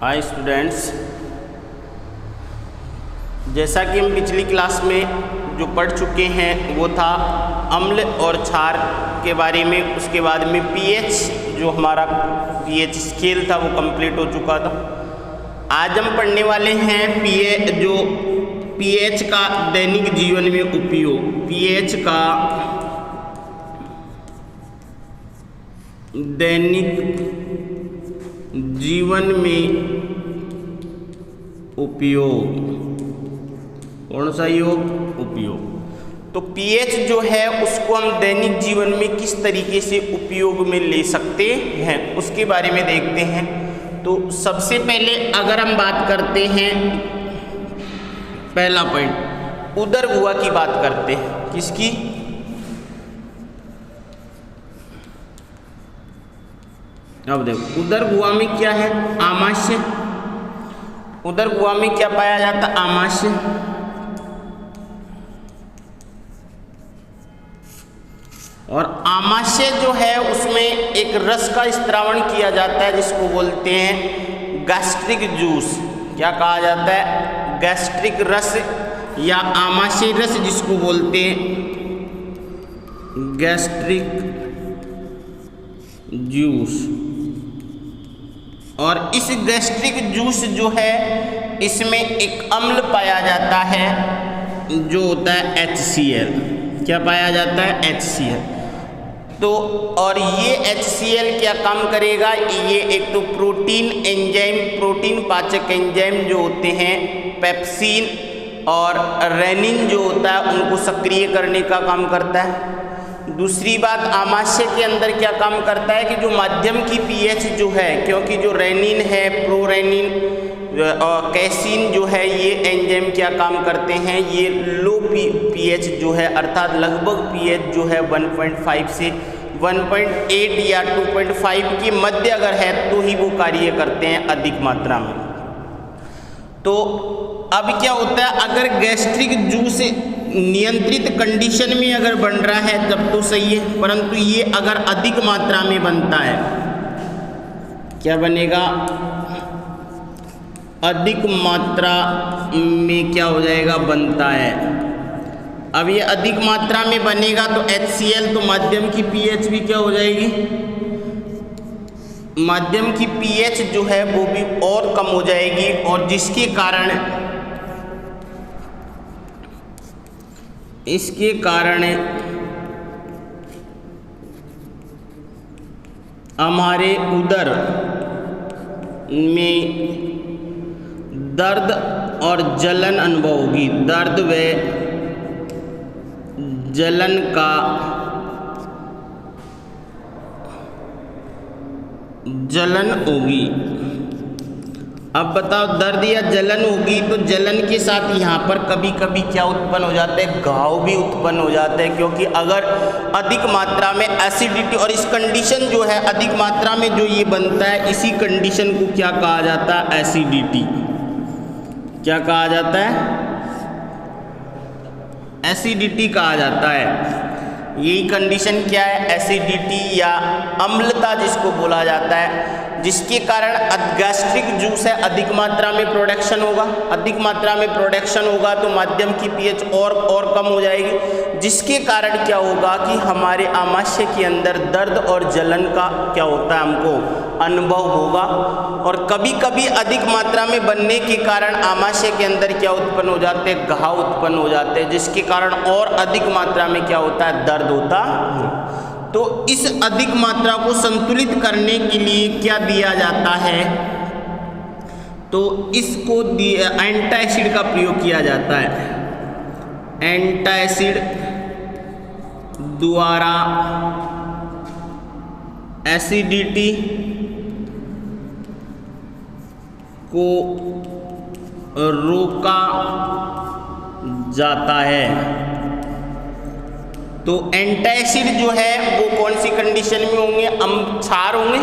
Hi students, जैसा कि हम पिछली क्लास में जो पढ़ चुके हैं वो था अम्ल और क्षार के बारे में। उसके बाद में पीएच, जो हमारा पीएच स्केल था वो कंप्लीट हो चुका था। आज हम पढ़ने वाले हैं पीएच का दैनिक जीवन में उपयोग। पीएच का दैनिक जीवन में उपयोग। कौन सा योग? उपयोग। तो पीएच जो है उसको हम दैनिक जीवन में किस तरीके से उपयोग में ले सकते हैं उसके बारे में देखते हैं। तो सबसे पहले अगर हम बात करते हैं, पहला पॉइंट उदरगुहा की बात करते हैं। किसकी? अब देखो उदरगुहा में क्या है? आमाशय। उदरगुहा में क्या पाया जाता? आमाशय। और आमाशय जो है उसमें एक रस का स्त्रावण किया जाता है जिसको बोलते हैं गैस्ट्रिक जूस। क्या कहा जाता है? गैस्ट्रिक रस या आमाशय रस, जिसको बोलते हैं गैस्ट्रिक जूस। और इस गैस्ट्रिक जूस जो है इसमें एक अम्ल पाया जाता है जो होता है HCl। क्या पाया जाता है? HCl। तो और ये HCl क्या काम करेगा? ये एक तो प्रोटीन एंजाइम, प्रोटीन पाचक एंजाइम जो होते हैं पेप्सिन और रेनिन जो होता है उनको सक्रिय करने का काम करता है। दूसरी बात, आमाशय के अंदर क्या काम करता है कि जो माध्यम की पीएच जो है, क्योंकि जो रेनिन है, प्रोरेनिन और कैसीन जो है, ये एंजाइम क्या काम करते हैं? ये लो पीएच जो है, अर्थात लगभग पीएच जो है 1.5 से 1.8 या 2.5 के मध्य अगर है तो ही वो कार्य करते हैं अधिक मात्रा में। तो अब क्या होता है, अगर गैस्ट्रिक जूस नियंत्रित कंडीशन में अगर बन रहा है तब तो सही है, परंतु ये अगर अधिक मात्रा में बनता है, क्या बनेगा? अधिक मात्रा में क्या हो जाएगा? बनता है। अब ये अधिक मात्रा में बनेगा तो HCl, तो माध्यम की पीएच भी क्या हो जाएगी? माध्यम की पीएच जो है वो भी और कम हो जाएगी, और इसके कारण हमारे उदर में दर्द और जलन अनुभव होगी। दर्द व जलन का जलन होगी। अब बताओ, दर्द या जलन होगी तो जलन के साथ यहाँ पर कभी कभी क्या उत्पन्न हो जाता है? घाव भी उत्पन्न हो जाता है, क्योंकि अगर अधिक मात्रा में एसिडिटी, और इस कंडीशन जो है अधिक मात्रा में जो ये बनता है, इसी कंडीशन को क्या कहा जाता है? एसिडिटी। क्या कहा जाता है? एसिडिटी कहा जाता है। यही कंडीशन क्या है? एसिडिटी या अम्लता जिसको बोला जाता है, जिसके कारण गैस्ट्रिक जूस है अधिक मात्रा में प्रोडक्शन होगा। अधिक मात्रा में प्रोडक्शन होगा तो माध्यम की पीएच और कम हो जाएगी, जिसके कारण क्या होगा कि हमारे आमाशय के अंदर दर्द और जलन का क्या होता है? हमको अनुभव होगा। और कभी कभी अधिक मात्रा में बनने के कारण आमाशय के अंदर क्या उत्पन्न हो जाते हैं? घाव उत्पन्न हो जाते हैं, जिसके कारण और अधिक मात्रा में क्या होता है? दर्द होता है। तो इस अधिक मात्रा को संतुलित करने के लिए क्या दिया जाता है? तो इसको एंटासिड का प्रयोग किया जाता है। एंटासिड द्वारा एसिडिटी को रोका जाता है। तो एंटासिड जो है वो कौन सी कंडीशन में होंगे? क्षार होंगे।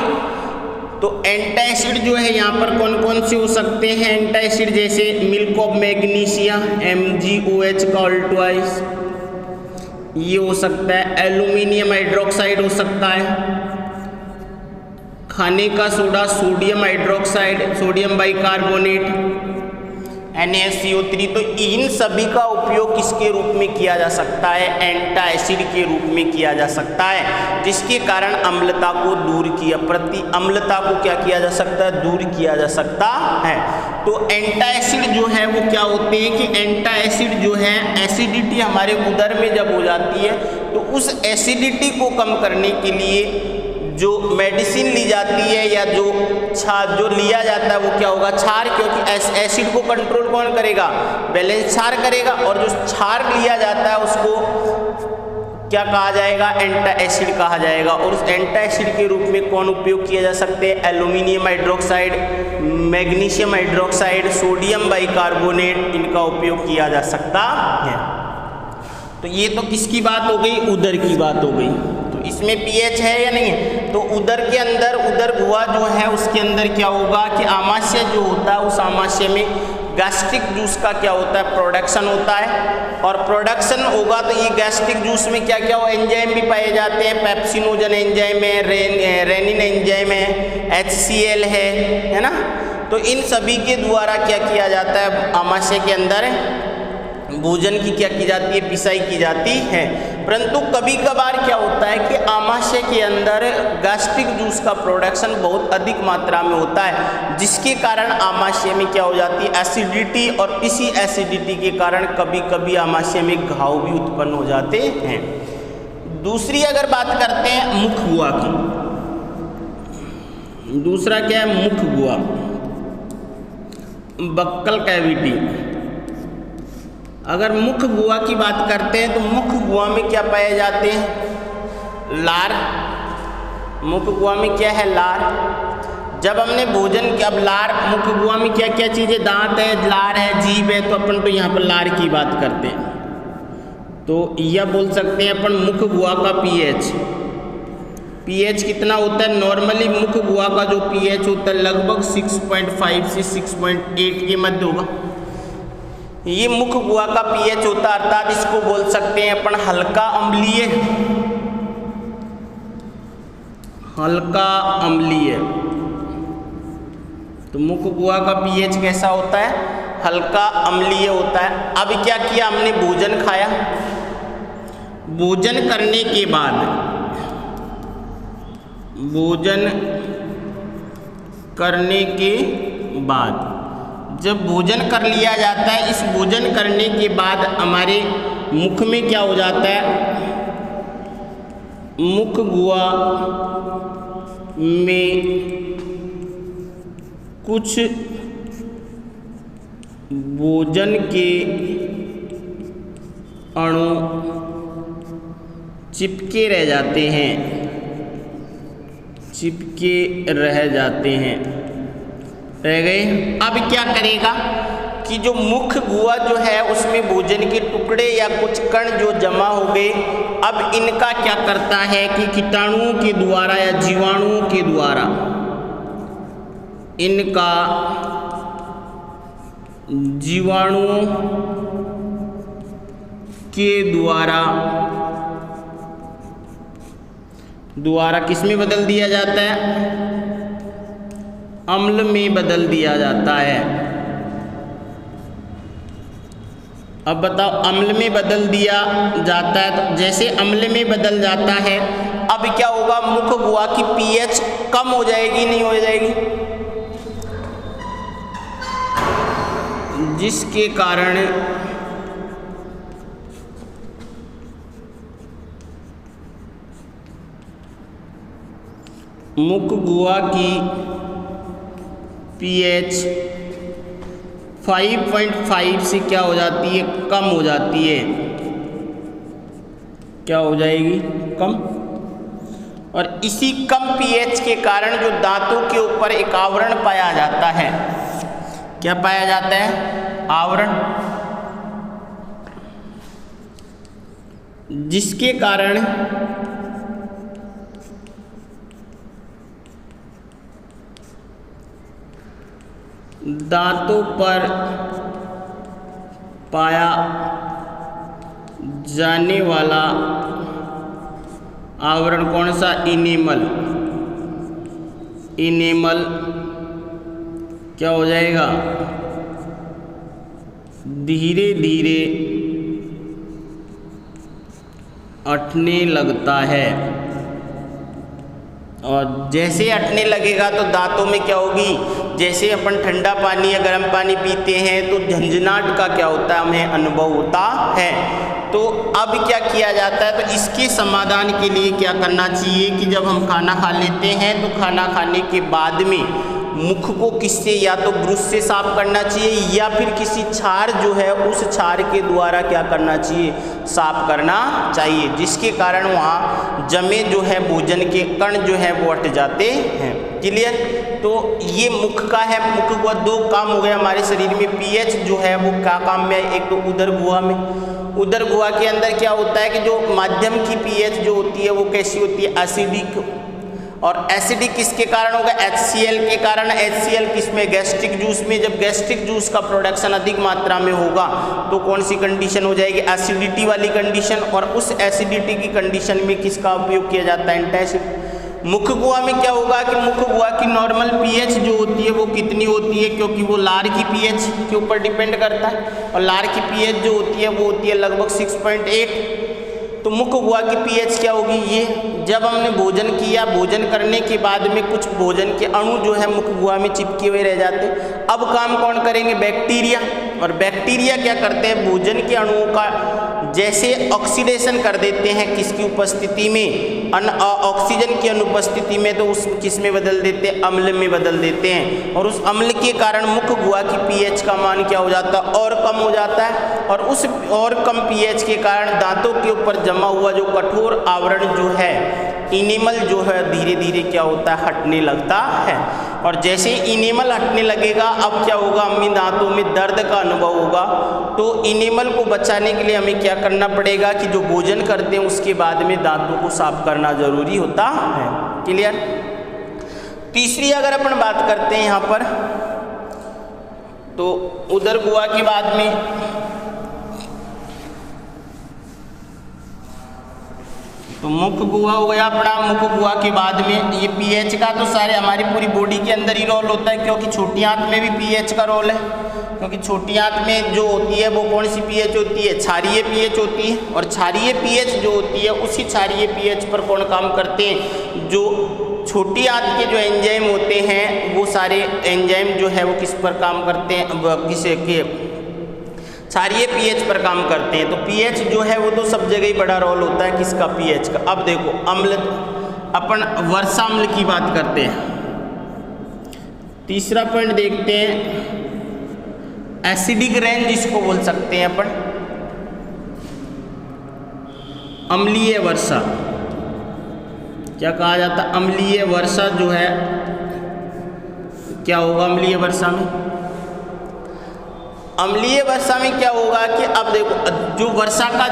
तो एंटासिड जो है यहाँ पर कौन कौन से हो सकते हैं? एंटासिड जैसे मिल्क ऑफ मैग्नीशिया, MgOH का ऑल्टवाइज, ये हो सकता है। एल्यूमिनियम हाइड्रोक्साइड हो सकता है। खाने का soda sodium hydroxide, sodium bicarbonate, NaCO3। तो इन सभी का उपयोग किसके रूप में किया जा सकता है? एंटासिड के रूप में किया जा सकता है, जिसके कारण अम्लता को दूर किया, अम्लता को क्या किया जा सकता है? दूर किया जा सकता है। तो एंटासिड जो है वो क्या होते हैं कि एंटासिड जो है एसिडिटी हमारे उदर में जब हो जाती है तो उस एसिडिटी को कम करने के लिए जो मेडिसिन ली जाती है या जो लिया जाता है वो क्या होगा? क्षार, क्योंकि एसिड को कंट्रोल कौन करेगा? बैलेंस क्षार करेगा। और जो क्षार लिया जाता है उसको क्या कहा जाएगा? एंटासिड कहा जाएगा। और उस एंटासिड के रूप में कौन उपयोग किया जा सकते हैं? Aluminium hydroxide, magnesium hydroxide, sodium bicarbonate, इनका उपयोग किया जा सकता है। तो ये तो किसकी बात हो गई? उदर की बात हो गई। तो इसमें पीएच है या नहीं है? तो उदर के अंदर उदर गुहा जो है उसके अंदर क्या होगा कि आमाशय जो होता है उस आमाशय में गैस्ट्रिक जूस का क्या होता है? प्रोडक्शन होता है। और प्रोडक्शन होगा तो ये गैस्ट्रिक जूस में क्या क्या हो? एंजाइम भी पाए जाते हैं। पेप्सिनोजन एंजाइम है, रेनिन एंजाइम है, HCl है ना। तो इन सभी के द्वारा क्या किया जाता है? आमाशय के अंदर भोजन की क्या की जाती है? पिसाई की जाती है। परंतु कभी कभार क्या होता है कि आमाशय के अंदर गैस्ट्रिक जूस का प्रोडक्शन बहुत अधिक मात्रा में होता है, जिसके कारण आमाशय में क्या हो जाती है? एसिडिटी। और इसी एसिडिटी के कारण कभी कभी आमाशय में घाव भी उत्पन्न हो जाते हैं। दूसरी अगर बात करते हैं मुख गुहा की, दूसरा क्या है? मुख गुहा, बक्कल कैविटी। अगर मुख गुहा की बात करते हैं तो मुख गुहा में क्या पाए जाते हैं? लार। मुख गुहा में क्या है? लार। जब हमने भोजन किया, अब लार मुख गुहा में क्या क्या चीज़ें? दांत है, लार है, जीभ है। तो अपन तो यहाँ पर लार की बात करते हैं। तो यह बोल सकते हैं अपन मुख गुहा का पीएच कितना होता है? नॉर्मली मुख गुहा का जो पीएच होता है लगभग 6.5 से 6.8 के मध्य होगा। ये मुख गुहा का पीएच होता है, अर्थात इसको बोल सकते हैं अपन हल्का अम्लीय। हल्का अम्लीय। तो मुख गुहा का पीएच कैसा होता है? हल्का अम्लीय होता है। अब क्या किया हमने? भोजन खाया। भोजन करने के बाद जब भोजन कर लिया जाता है, इस भोजन करने के बाद हमारे मुख में क्या हो जाता है? मुख गुहा में कुछ भोजन के अणु चिपके रह जाते हैं, रह गए। अब क्या करेगा कि जो मुख गुहा जो है उसमें भोजन के टुकड़े या कुछ कण जो जमा हो गए, अब इनका क्या करता है कि कीटाणुओं के द्वारा या जीवाणुओं के द्वारा इनका जीवाणुओं के द्वारा किस में बदल दिया जाता है? अम्ल में बदल दिया जाता है। अब बताओ, अम्ल में बदल दिया जाता है तो जैसे अम्ल में बदल जाता है, अब क्या होगा? मुख गुहा की पीएच कम हो जाएगी, नहीं हो जाएगी? जिसके कारण मुख गुहा की पीएच 5.5 से क्या हो जाती है? कम हो जाती है। क्या हो जाएगी? कम। और इसी कम पीएच के कारण जो दांतों के ऊपर एक आवरण पाया जाता है, क्या पाया जाता है? आवरण, जिसके कारण दांतों पर पाया जाने वाला आवरण कौन सा? इनेमल। इनेमल क्या हो जाएगा, धीरे धीरे अटने लगता है। और जैसे अटने लगेगा तो दांतों में क्या होगी, जैसे अपन ठंडा पानी या गर्म पानी पीते हैं तो झंझनाहट का क्या होता है, हमें अनुभव होता है। तो अब क्या किया जाता है, तो इसके समाधान के लिए क्या करना चाहिए कि जब हम खाना खा लेते हैं तो खाना खाने के बाद में मुख को किससे, या तो ब्रश से साफ करना चाहिए या फिर किसी छार जो है उस छार के द्वारा क्या करना चाहिए, साफ करना चाहिए, जिसके कारण वहाँ जमे जो है भोजन के कण जो है वो हट जाते हैं। क्लियर। तो ये मुख का है, मुख का दो काम हो गया हमारे शरीर में। पीएच जो है वो क्या काम में है, एक तो उदर गुहा में, उदर गुहा के अंदर क्या होता है कि जो माध्यम की पीएच जो होती है वो कैसी होती है, एसिडिक। और एसिडिक किसके कारण होगा, HCl के कारण। HCl किसमें, गैस्ट्रिक जूस में। जब गैस्ट्रिक जूस का प्रोडक्शन अधिक मात्रा में होगा तो कौन सी कंडीशन हो जाएगी, एसिडिटी वाली कंडीशन। और उस एसिडिटी की कंडीशन में किसका उपयोग किया जाता है, एंटासिड। मुख गुहा में क्या होगा कि मुख गुहा की नॉर्मल पीएच जो होती है वो कितनी होती है, क्योंकि वो लार की पीएच के ऊपर डिपेंड करता है। और लार की पीएच जो होती है वो होती है लगभग 6.8। तो मुख गुहा की पीएच क्या होगी, ये जब हमने भोजन किया, भोजन करने के बाद में कुछ भोजन के अणु जो है मुख गुहा में चिपके हुए रह जाते हैं। अब काम कौन करेंगे, बैक्टीरिया। और बैक्टीरिया क्या करते हैं, भोजन के अणुओं का जैसे ऑक्सीडेशन कर देते हैं किसकी उपस्थिति में, ऑक्सीजन की अनुपस्थिति में, तो उस किस में बदल देते हैं, अम्ल में बदल देते हैं। और उस अम्ल के कारण मुख गुहा की पीएच का मान क्या हो जाता है, और कम हो जाता है। और उस और कम पीएच के कारण दांतों के ऊपर जमा हुआ जो कठोर आवरण जो है, इनेमल जो है धीरे धीरे क्या होता है, हटने लगता है। और जैसे इनेमल हटने लगेगा अब क्या होगा, हमें दांतों में दर्द का अनुभव होगा। तो इनेमल को बचाने के लिए हमें क्या करना पड़ेगा कि जो भोजन करते हैं उसके बाद में दांतों को साफ करना जरूरी होता है। क्लियर। तीसरी अगर अपन बात करते हैं यहाँ पर, तो उदर गुहा के बाद में तो मुख गुहा हो गया अपना। मुख गुहा के बाद में ये पीएच का तो सारे हमारी पूरी बॉडी के अंदर ही रोल होता है, क्योंकि छोटी आंत में भी पीएच का रोल है। क्योंकि छोटी आंत में जो होती है वो कौन सी पीएच होती है, क्षारीय पीएच होती है। और क्षारीय पीएच जो होती है उसी क्षारीय पीएच पर कौन काम करते हैं, जो छोटी आंत के जो एंजाइम होते हैं वो सारे एंजाइम जो है वो किस पर काम करते हैं, किसे के क्षारीय पीएच पर काम करते हैं। तो पीएच जो है वो तो सब जगह ही बड़ा रोल होता है किसका, पीएच का। अब देखो अम्ल, अपन वर्षाम्ल की बात करते हैं। तीसरा पॉइंट देखते हैं, एसिडिक रेंज जिसको बोल सकते हैं अपन, अम्लीय वर्षा। क्या कहा जाता है, अम्लीय वर्षा जो है क्या होगा, अम्लीय वर्षा में, अम्लीय वर्षा में क्या होगा कि अब देखो जो वर्षा का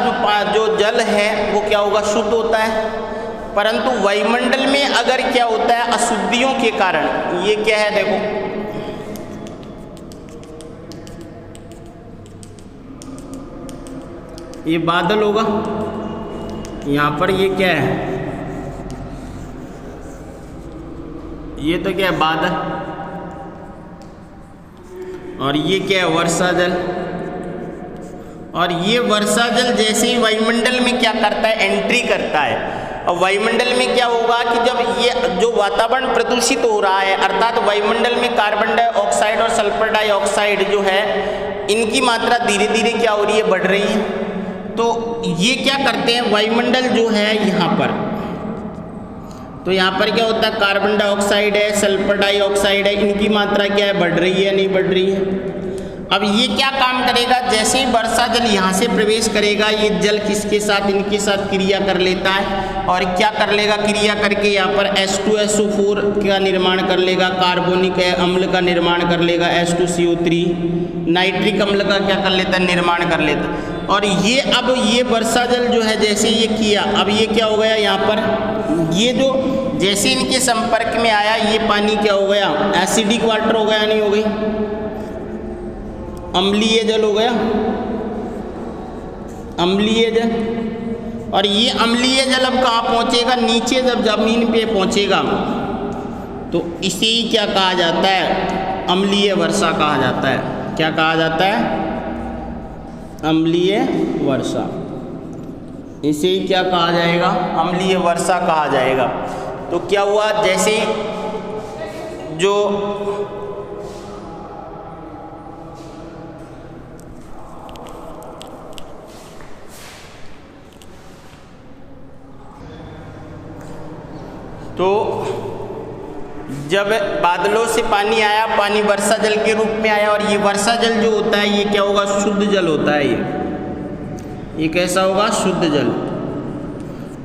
जो जल है वो क्या होगा, शुद्ध होता है। परंतु वायुमंडल में अगर क्या होता है, अशुद्धियों के कारण, ये क्या है देखो, ये बादल होगा यहाँ पर, ये क्या है, ये तो क्या है बादल, और ये क्या है वर्षा जल। और ये वर्षा जल जैसे ही वायुमंडल में क्या करता है, एंट्री करता है। और वायुमंडल में क्या होगा कि जब ये जो वातावरण प्रदूषित हो रहा है, अर्थात वायुमंडल में कार्बन डाइऑक्साइड और सल्फर डाइऑक्साइड जो है इनकी मात्रा धीरे धीरे क्या हो रही है, बढ़ रही है। तो ये क्या करते हैं, वायुमंडल जो है यहाँ पर, तो यहाँ पर क्या होता है, कार्बन डाइऑक्साइड है, सल्फर डाइऑक्साइड है, इनकी मात्रा क्या है, बढ़ रही है, नहीं बढ़ रही है। अब ये क्या काम करेगा, जैसे ही वर्षा जल यहाँ से प्रवेश करेगा, ये जल किसके साथ, इनके साथ क्रिया कर लेता है। और क्या कर लेगा, क्रिया करके यहाँ पर H2SO4 का निर्माण कर लेगा, कार्बोनिक अम्ल का निर्माण कर लेगा, H2CO3, नाइट्रिक अम्ल का क्या कर लेता है, निर्माण कर लेता। और ये अब ये वर्षा जल जो है जैसे ये किया, अब ये क्या हो गया, यहाँ पर ये जो जैसे इनके संपर्क में आया ये पानी क्या हो गया, एसिडिक वाटर हो गया, नहीं हो गई, अम्लीय जल हो गया, अम्लीय जल। और ये अम्लीय जल अब कहाँ पहुँचेगा, नीचे जब जमीन पे पहुँचेगा तो इसे ही क्या कहा जाता है, अम्लीय वर्षा कहा जाता है। क्या कहा जाता है, अम्लीय वर्षा। इसे ही क्या कहा जाएगा, अम्लीय वर्षा कहा जाएगा। तो क्या हुआ, जैसे जो तो जब बादलों से पानी आया, पानी वर्षा जल के रूप में आया, और ये वर्षा जल जो होता है ये क्या होगा, शुद्ध जल होता है। ये कैसा होगा, शुद्ध जल।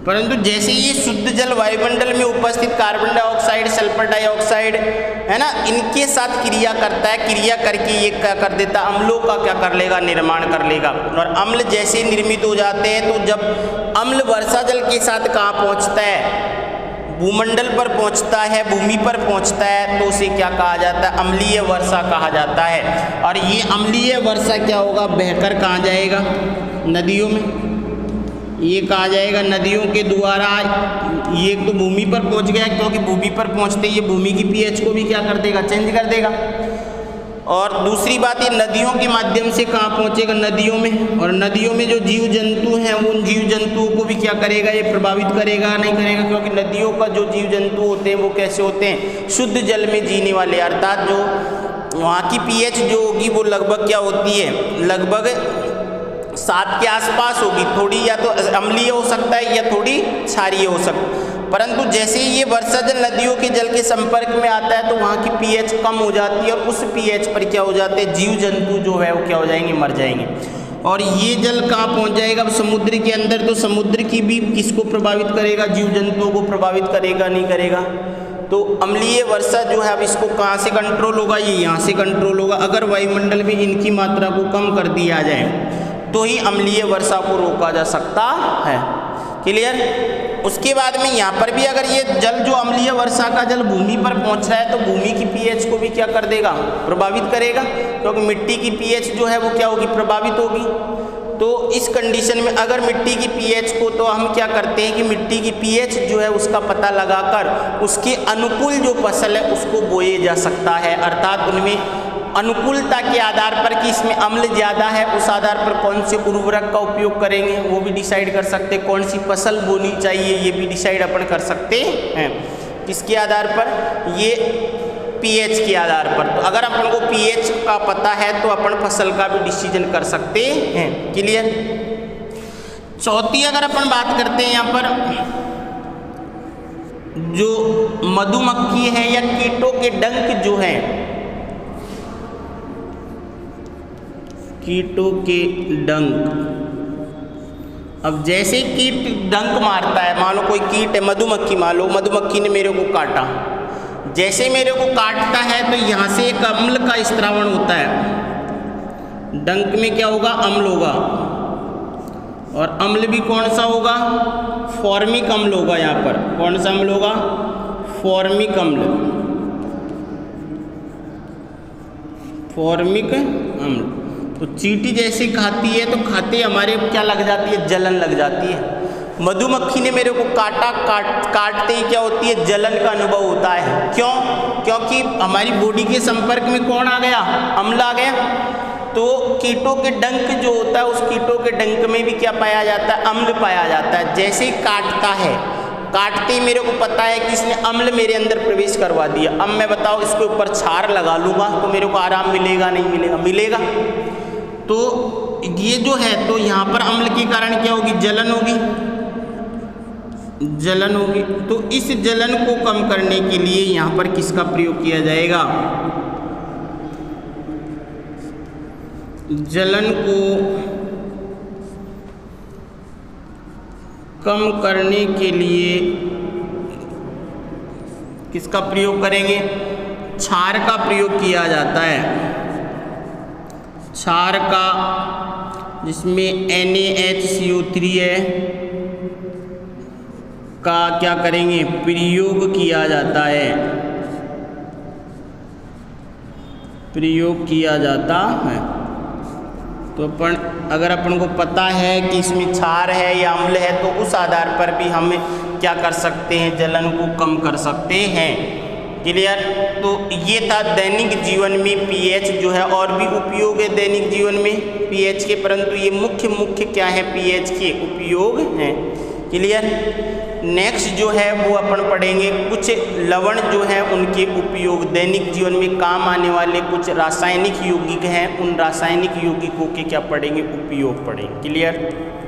परंतु जैसे ये शुद्ध जल वायुमंडल में उपस्थित कार्बन डाइऑक्साइड, सल्फर डाइऑक्साइड है ना, इनके साथ क्रिया करता है, क्रिया करके ये क्या कर देता है, अम्लों का क्या कर लेगा, निर्माण कर लेगा। और अम्ल जैसे निर्मित हो जाते हैं, तो जब अम्ल वर्षा जल के साथ कहाँ पहुँचता है, भूमंडल पर पहुंचता है, भूमि पर पहुंचता है, तो उसे क्या कहा जाता है, अम्लीय वर्षा कहा जाता है। और ये अम्लीय वर्षा क्या होगा, बहकर कहाँ जाएगा, नदियों में। ये कहा जाएगा नदियों के द्वारा। ये तो भूमि पर पहुंच गया, क्योंकि भूमि पर पहुंचते ये भूमि की पीएच को भी क्या कर देगा, चेंज कर देगा। और दूसरी बात, ये नदियों के माध्यम से कहाँ पहुँचेगा, नदियों में। और नदियों में जो जीव जंतु हैं, उन जीव जंतुओं को भी क्या करेगा, ये प्रभावित करेगा, नहीं करेगा, क्योंकि नदियों का जो जीव जंतु होते हैं वो कैसे होते हैं, शुद्ध जल में जीने वाले। अर्थात जो वहाँ की पीएच जो होगी वो लगभग क्या होती है, लगभग 7 के आसपास होगी। थोड़ी या तो अम्लीय हो सकता है या थोड़ी क्षारीय हो सकता है। परंतु जैसे ही ये वर्षा जल नदियों के जल के संपर्क में आता है, तो वहाँ की पीएच कम हो जाती है, और उस पीएच पर क्या हो जाते हैं, जीव जंतु जो है वो क्या हो जाएंगे, मर जाएंगे। और ये जल कहाँ पहुँच जाएगा, अब समुद्र के अंदर। तो समुद्र की भी किसको प्रभावित करेगा, जीव जंतुओं को प्रभावित करेगा, नहीं करेगा। तो अम्लीय वर्षा जो है, अब इसको कहाँ से कंट्रोल होगा, ये यहाँ से कंट्रोल होगा। अगर वायुमंडल में इनकी मात्रा को कम कर दिया जाए तो ही अम्लीय वर्षा को रोका जा सकता है। क्लियर। उसके बाद में यहाँ पर भी अगर ये जल जो अम्लीय वर्षा का जल भूमि पर पहुँच रहा है, तो भूमि की पीएच को भी क्या कर देगा, प्रभावित करेगा, क्योंकि मिट्टी की पीएच जो है वो क्या होगी, प्रभावित होगी। तो इस कंडीशन में अगर मिट्टी की पीएच को, तो हम क्या करते हैं कि मिट्टी की पीएच जो है उसका पता लगाकर उसके अनुकूल जो फसल है उसको बोए जा सकता है। अर्थात उनमें अनुकूलता के आधार पर कि इसमें अम्ल ज़्यादा है, उस आधार पर कौन से उर्वरक का उपयोग करेंगे वो भी डिसाइड कर सकते हैं, कौन सी फसल बोनी चाहिए ये भी डिसाइड अपन कर सकते हैं। किसके आधार पर, ये पीएच के आधार पर। तो अगर अपन को पीएच का पता है तो अपन फसल का भी डिसीजन कर सकते हैं। क्लियर। चौथी अगर अपन बात करते हैं यहाँ पर, जो मधुमक्खी है या कीटों के डंक जो हैं, कीटों के डंक। अब जैसे कीट डंक मारता है, मान लो कोई कीट है, मधुमक्खी मान लो, मधुमक्खी ने मेरे को काटा, जैसे मेरे को काटता है तो यहाँ से एक अम्ल का स्त्रावण होता है। डंक में क्या होगा, अम्ल होगा, और अम्ल भी कौन सा होगा, फॉर्मिक अम्ल होगा। यहाँ पर कौन सा अम्ल होगा, फॉर्मिक अम्ल, फॉर्मिक अम्ल। तो चींटी जैसे खाती है तो खाते हमारे क्या लग जाती है, जलन लग जाती है। मधुमक्खी ने मेरे को काटा, काटते ही क्या होती है, जलन का अनुभव होता है। क्यों, क्योंकि हमारी बॉडी के संपर्क में कौन आ गया, अम्ल आ गया। तो कीटों के डंक जो होता है, उस कीटों के डंक में भी क्या पाया जाता है, अम्ल पाया जाता है। जैसे ही काटता है, काटते ही मेरे को पता है कि इसने अम्ल मेरे अंदर प्रवेश करवा दिया। अब मैं बताओ इसके ऊपर क्षार लगा लूँगा तो मेरे को आराम मिलेगा, नहीं मिलेगा, मिलेगा। तो ये जो है, तो यहाँ पर अम्ल के कारण क्या होगी, जलन होगी, जलन होगी। तो इस जलन को कम करने के लिए यहाँ पर किसका प्रयोग किया जाएगा, जलन को कम करने के लिए किसका प्रयोग करेंगे, क्षार का प्रयोग किया जाता है। क्षार का, जिसमें NaHCO3 है, का क्या करेंगे, प्रयोग किया जाता है, प्रयोग किया जाता है। तो अपन अगर अपन को पता है कि इसमें क्षार है या अम्ल है, तो उस आधार पर भी हम क्या कर सकते हैं, जलन को कम कर सकते हैं। क्लियर। तो ये था दैनिक जीवन में पीएच जो है, और भी उपयोग है दैनिक जीवन में पीएच के, परंतु ये मुख्य क्या है पीएच के उपयोग हैं। क्लियर। नेक्स्ट जो है वो अपन पढ़ेंगे कुछ लवण जो है उनके उपयोग, दैनिक जीवन में काम आने वाले कुछ रासायनिक यौगिक हैं, उन रासायनिक यौगिकों के क्या पढ़ेंगे उपयोग पढ़ेंगे। क्लियर।